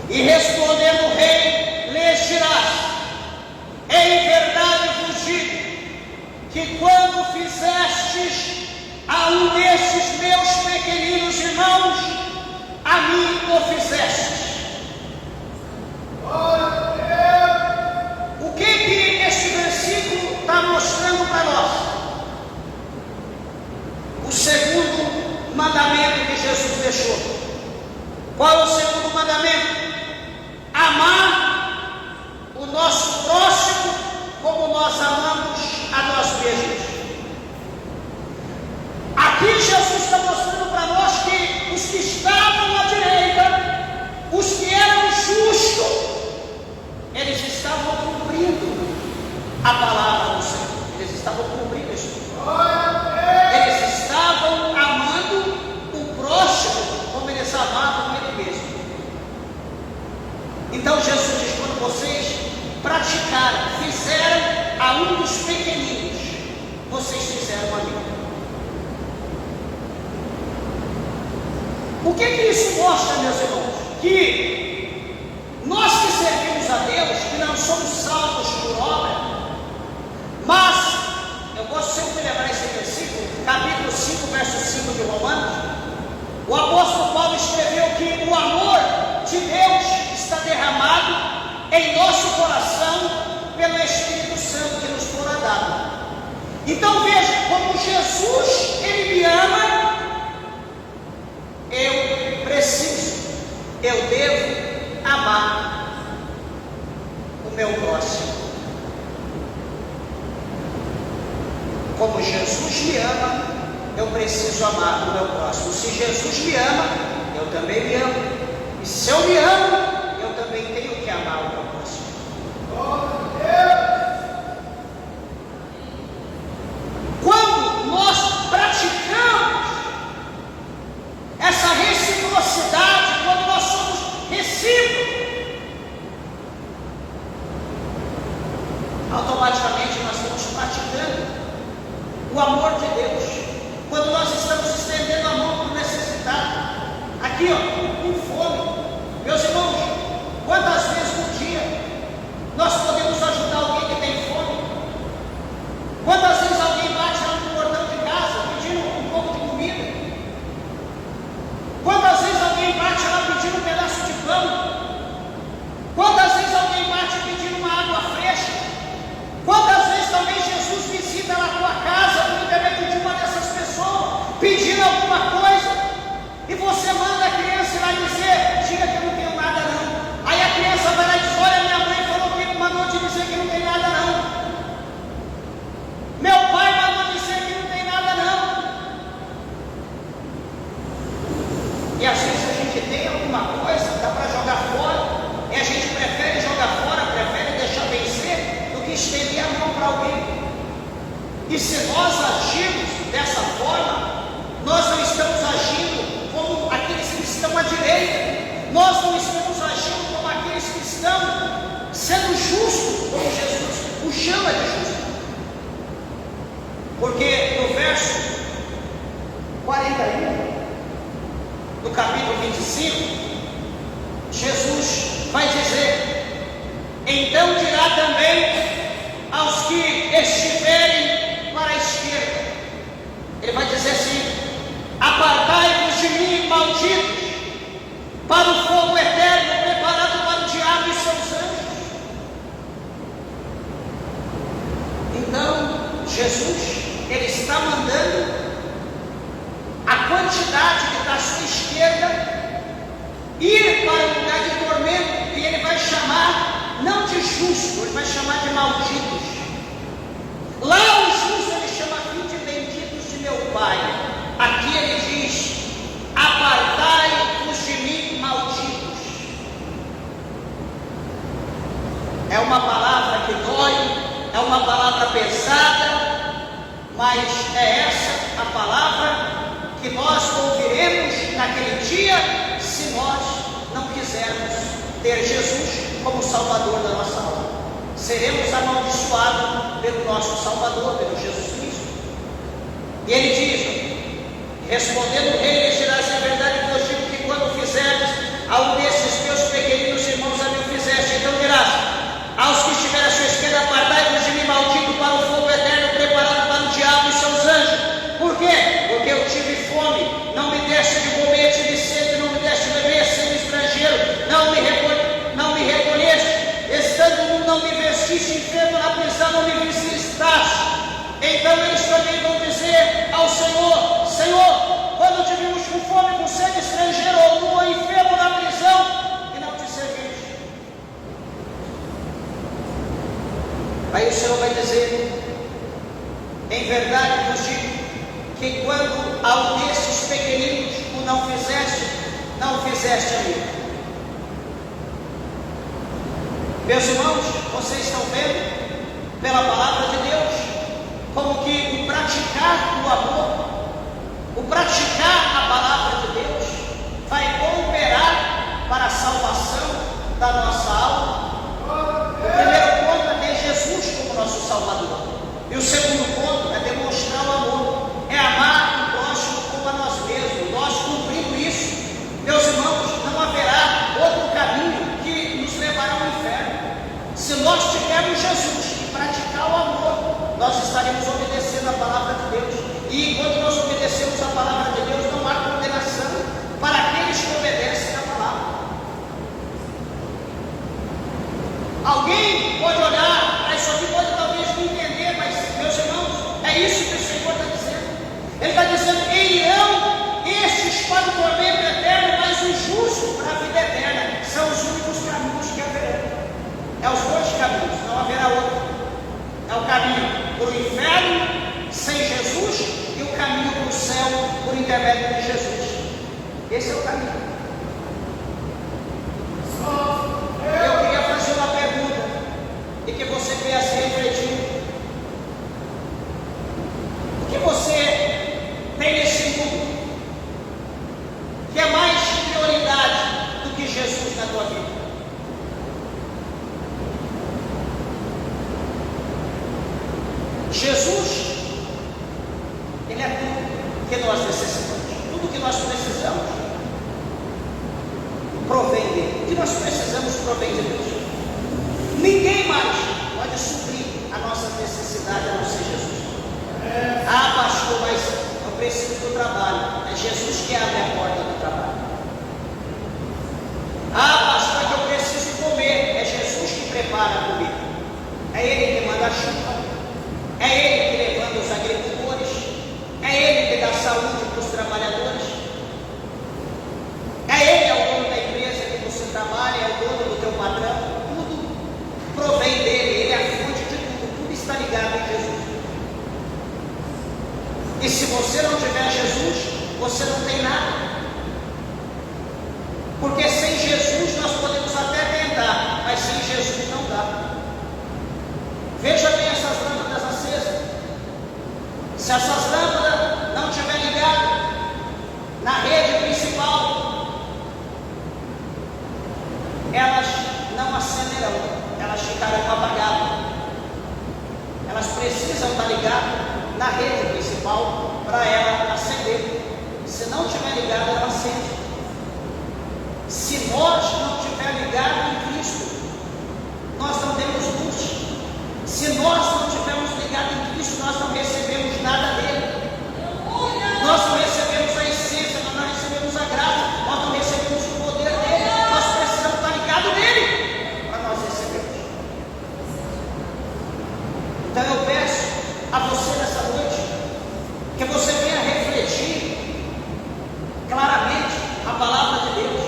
E respondendo o rei, lhes dirás: em verdade vos digo, que quando fizestes a um desses meus pequeninos irmãos, a mim o fizestes. O que esse versículo está mostrando para nós? O segundo mandamento que Jesus deixou. Qual é o segundo mandamento? Amar o nosso próximo como nós amamos a nós mesmos. Aqui Jesus está mostrando para nós que os que estavam à direita, os que eram justos, eles estavam cumprindo a palavra do Senhor. Eles estavam cumprindo isso. Eles estavam amando o próximo como eles amavam ele mesmo. Então Jesus diz: quando vocês praticaram, fizeram a um dos pequeninos, vocês fizeram a mim. O que isso mostra, meus irmãos? Que nós que servimos a Deus, que não somos salvos por obra, mas eu gosto sempre de lembrar esse versículo, capítulo 5, verso 5 de Romanos. O apóstolo Paulo escreveu que o amor de Deus está derramado em nosso coração pelo Espírito Santo que nos fora dado. Então veja, como Jesus, Ele me ama, eu devo amar o meu próximo. Como Jesus me ama, eu preciso amar o meu próximo. Se Jesus me ama, eu também me amo. E se eu me amo, eu também tenho que amar o meu próximo. Quando nós praticamos essa reciprocidade, quando nós somos recíprocos, automaticamente nós estamos praticando o amor de Deus. Quando nós estamos estendendo a mão para o necessitado, aqui com fome, meus irmãos, quantas vezes por dia nós podemos ajudar alguém que tem fome? Quantas vezes alguém bate lá no portão de casa pedindo um pouco de comida? Quantas vezes alguém bate lá pedindo um pedaço de pão? Quantas vezes alguém bate pedindo uma água fresca? Quantas vezes também Jesus visita na tua casa por intermédio de uma dessas pessoas, pedindo alguma coisa, e você manda a criança ir lá dizer: diga que eu não tenho nada não. Aí a criança vai lá e diz: olha, minha mãe falou que mandou te dizer que não tem nada não. Meu pai mandou dizer que não tem nada não. E às vezes a gente tem alguma coisa, dá para jogar fora, e a gente prefere jogar fora, prefere deixar vencer, do que estender a mão para alguém. E se nós agirmos dessa forma, nós não estamos agindo como aqueles que estão à direita, nós não estamos agindo como aqueles que estão sendo justos, como Jesus o chama de justo. Porque no verso 41 do capítulo 25, Jesus vai dizer: então dirá também aos que estiverem para a esquerda, ele vai dizer assim: apartai-vos de mim, malditos, para o fogo eterno preparado para o diabo e seus anjos. Então Jesus, ele está mandando a quantidade que está à sua esquerda ir para o lugar de tormento, e ele vai chamar não de justo, ele vai chamar de malditos. Lá o justo ele chama aqui de benditos de meu Pai. Aqui ele diz: apartai-vos de mim, malditos. É uma palavra que dói, é uma palavra pesada, mas é essa a palavra que nós ouviremos naquele dia, se nós não quisermos ter Jesus como Salvador da nossa alma. Seremos amaldiçoados pelo nosso Salvador, pelo Jesus Cristo. E ele diz: respondendo o rei, lhes dirás: é verdade que eu digo que não me recolheste, estando nu não me vestiste, enfermo na prisão não me visitaste. Então eles também vão dizer ao Senhor: Senhor, quando te vimos com fome, com sede, estrangeiro ou nu, ou enfermo na prisão, e não te servimos? Aí o Senhor vai dizer: em verdade vos digo, que quando ao destes pequeninos o não fizeste a mim. Meus irmãos, vocês estão vendo, pela palavra de Deus, como que o praticar o amor, o praticar a palavra de Deus, vai cooperar para a salvação da nossa alma. O primeiro ponto é ter Jesus como nosso Salvador. E o segundo ponto é demonstrar o amor, é amar o próximo como a nós mesmos. Nós cumprindo isso, meus irmãos, não haverá outro caminho que nos levará ao inferno. Se nós tivermos Jesus e praticar o amor, nós estaremos obedecendo a palavra de Deus. E enquanto nós obedecemos a palavra de Deus, não há condenação para aqueles que obedecem a palavra. Alguém pode olhar para isso aqui, pode talvez não entender, mas, meus irmãos, é isso que o Senhor está dizendo. Ele está dizendo: irão estes para o tormento eterno, mas os justos para a vida eterna. São os únicos caminhos que haverá. É os dois caminhos, não haverá outro. É o caminho para o inferno sem Jesus e o caminho para o céu por intermédio de Jesus. Esse é o caminho. Eu queria fazer uma pergunta e que você viesse refletir. O que você tem nesse mundo que é mais prioridade do que Jesus na tua vida? Jesus, Ele é tudo que nós necessitamos. Tudo que nós precisamos provém dele. O que nós precisamos provém de Deus. Ninguém mais pode suprir a nossa necessidade a não ser Jesus. Ah, pastor, mas eu preciso do trabalho. É Jesus que abre a porta do trabalho. Ah, pastor, que eu preciso comer. É Jesus que prepara a comida. É Ele que manda a chuva. É Ele que levanta os agricultores. É Ele que dá saúde para os trabalhadores. É Ele, é o dono da empresa que você trabalha, é o dono do teu patrão. Tudo provém dele. Ele é a fonte de tudo. Tudo está ligado em Jesus. E se você não tiver Jesus, você não tem nada. Porque sem Jesus nós podemos até tentar, mas sem Jesus não dá. Veja bem essas lâmpadas acesas. Se essas lâmpadas não estiverem ligadas na rede principal, elas não acenderão, elas ficarão apagadas. Elas precisam estar ligadas na rede principal para ela acender. Se não estiver ligada, ela acende. Se nós não estiver ligado em Cristo, nós não temos luz. Se nós não estivermos ligados em Cristo, nós não recebemos nada dele. Nós não recebemos a essência, nós não recebemos a graça, nós não recebemos o poder dele. Nós precisamos estar ligados nele para nós recebermos. Então eu peço a você nessa noite que você venha refletir claramente a palavra de Deus,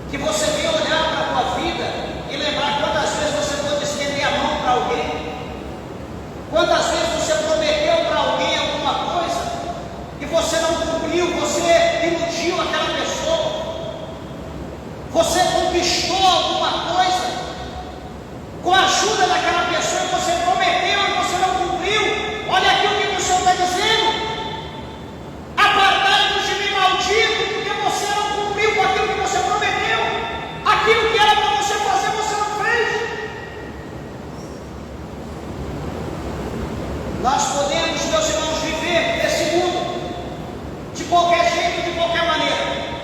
que você venha olhar para a tua vida e lembrar quantas vezes você pode estender a mão para alguém, quantas vezes você prometeu para alguém alguma coisa e você não cumpriu, você iludiu aquela pessoa, você conquistou alguma coisa com a ajuda daquela pessoa e você prometeu e você não cumpriu. Olha aqui o que o Senhor está dizendo: apartai-vos de mim, maldito, porque você não cumpriu com aquilo que você prometeu. Aquilo que era para você fazer, você não fez. Nós podemos, meus irmãos, viver nesse mundo de qualquer jeito, de qualquer maneira,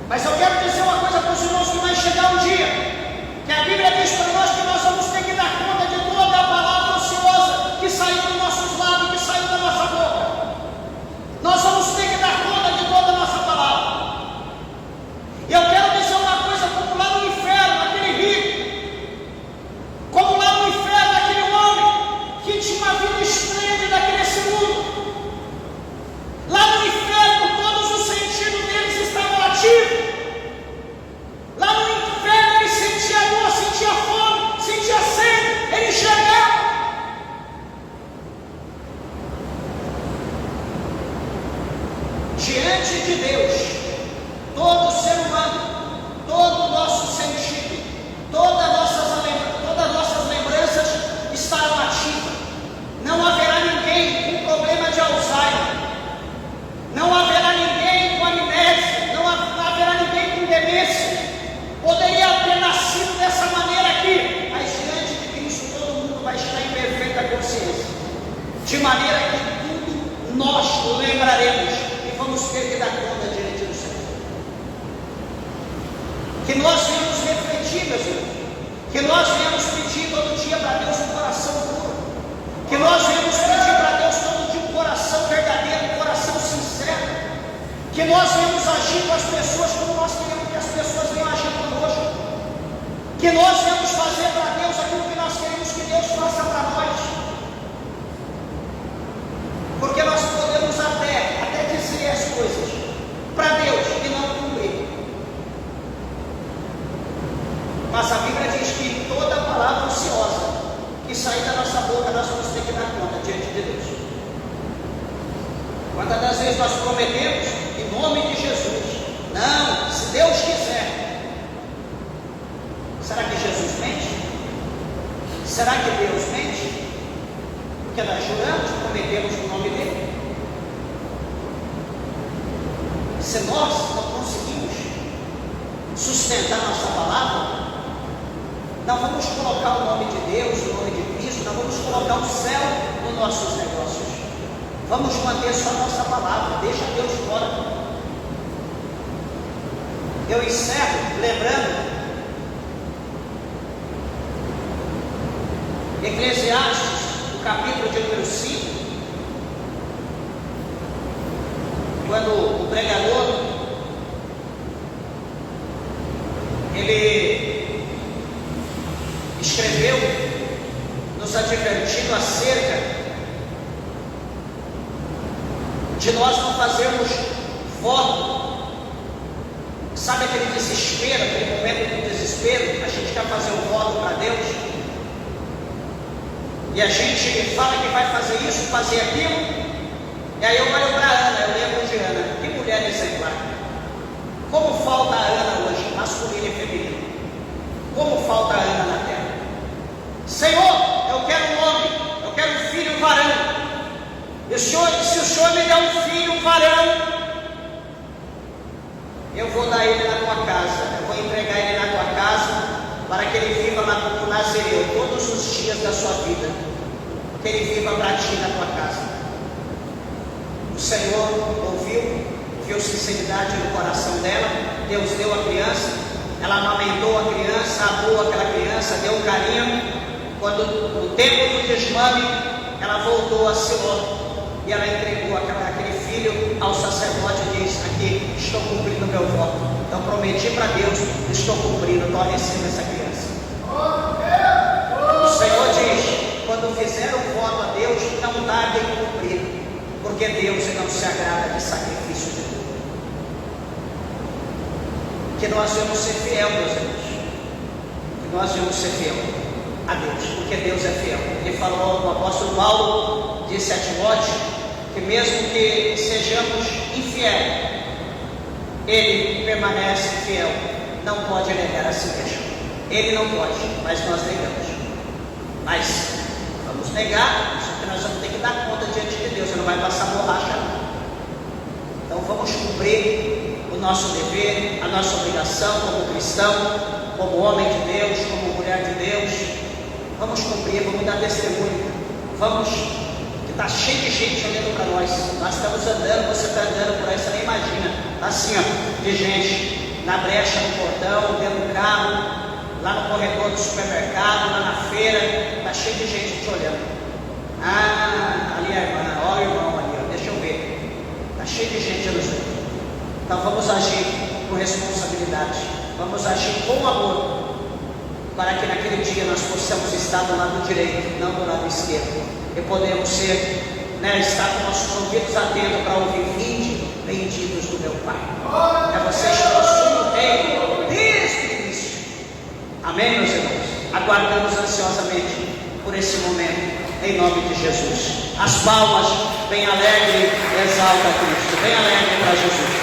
mas eu quero dizer uma coisa para os irmãos, que vai chegar um dia que a Bíblia diz para nós que nós vamos ter que dar conta de toda a palavra ociosa que saiu dos nossos lábios, que saiu da nossa boca. Nós vamos ter que dar conta de toda a nossa palavra. E eu quero dizer uma de Deus, todo ser humano, todo o nosso sentido, todas as nossas lembranças estarão ativas. Não haverá ninguém com problema de Alzheimer, não haverá ninguém com amnésia, não haverá ninguém com demência. Poderia ter nascido dessa maneira aqui, mas diante de Cristo todo mundo vai estar em perfeita consciência, de maneira que tudo nós lembraremos e vamos ter que dar conta diante do Senhor. Que nós venhamos refletir, meus irmãos, que nós venhamos pedir todo dia para Deus um coração puro, que nós venhamos pedir para Deus todo dia um coração verdadeiro, um coração sincero, que nós venhamos agir com as pessoas como nós queremos que as pessoas venham agir conosco, que nós venhamos fazer para Deus aquilo que nós queremos que Deus faça para nós, porque nós podemos até dizer as coisas para Deus e não cumprir, mas a Bíblia diz que toda palavra ociosa que sair da nossa boca nós vamos ter que dar conta diante de Deus. Quantas das vezes nós prometemos em nome de Jesus, não, se Deus quiser. Será que Jesus mente? Será que Deus mente? Porque nós juramos, prometemos no nome dele. Se nós não conseguimos sustentar nossa palavra, não vamos colocar o nome de Deus, o nome de Cristo, não vamos colocar o céu nos nossos negócios. Vamos manter só a nossa palavra, deixa Deus fora. Eu encerro lembrando Eclesiastes, o capítulo de número 5, quando o pregador ele escreveu nos advertindo acerca de nós não fazermos voto. Sabe aquele desespero, aquele momento de desespero, a gente quer fazer um voto para Deus, e a gente fala que vai fazer isso, fazer aquilo, e aí eu olho para a Ana, eu lembro de Ana, que mulher exemplar. Como falta a Ana hoje, masculino e feminino, como falta a Ana na terra. Senhor, eu quero um homem, eu quero um filho varão. E se o Senhor me der um filho varão, eu vou dar ele na tua casa, eu vou entregar ele na tua casa, para que ele viva lá como Nazireu todos os dias da sua vida, que ele viva para ti na tua casa. O Senhor ouviu, viu sinceridade no coração dela, Deus deu a criança, ela amamentou a criança, amou aquela criança, deu um carinho. Quando no tempo do desmame, ela voltou a Siló e ela entregou aquele filho ao sacerdote e disse: aqui, estou cumprindo o meu voto. Então prometi para Deus, estou cumprindo, estou recebendo essa criança. O Senhor diz: quando fizer um voto a Deus, não tarde em cumprir, porque Deus não se agrada de sacrifício de tudo. Que nós vamos ser fiel, meus irmãos, que nós vamos ser fiel a Deus, porque Deus é fiel. Ele falou, o apóstolo Paulo disse a Timóteo, que mesmo que sejamos infiéis, ele permanece fiel, não pode negar a si mesmo. Ele não pode, mas nós negamos. Mas vamos negar, só que nós vamos ter que dar conta diante de Deus, não vai passar borracha não. Então vamos cumprir o nosso dever, a nossa obrigação como cristão, como homem de Deus, como mulher de Deus. Vamos cumprir, vamos dar testemunho, vamos, que está cheio de gente olhando para nós. Nós estamos andando, você está andando por aí, você nem imagina, assim ó, de gente na brecha do portão, dentro do carro, lá no corredor do supermercado, lá na feira, está cheio de gente te olhando. Ah, ali a irmã, olha o irmão ali, ó, deixa eu ver, está cheio de gente nos vendo. Então vamos agir com responsabilidade, vamos agir com amor, para que naquele dia nós possamos estar do lado direito, não do lado esquerdo, e podemos ser, estar com nossos ouvidos atentos para ouvir: vinde, benditos do meu Pai. É vocês que possuem o reino desde o início. Amém, meus irmãos? Aguardamos ansiosamente por esse momento, em nome de Jesus. As palmas, bem alegre, exalta Cristo, bem alegre para Jesus.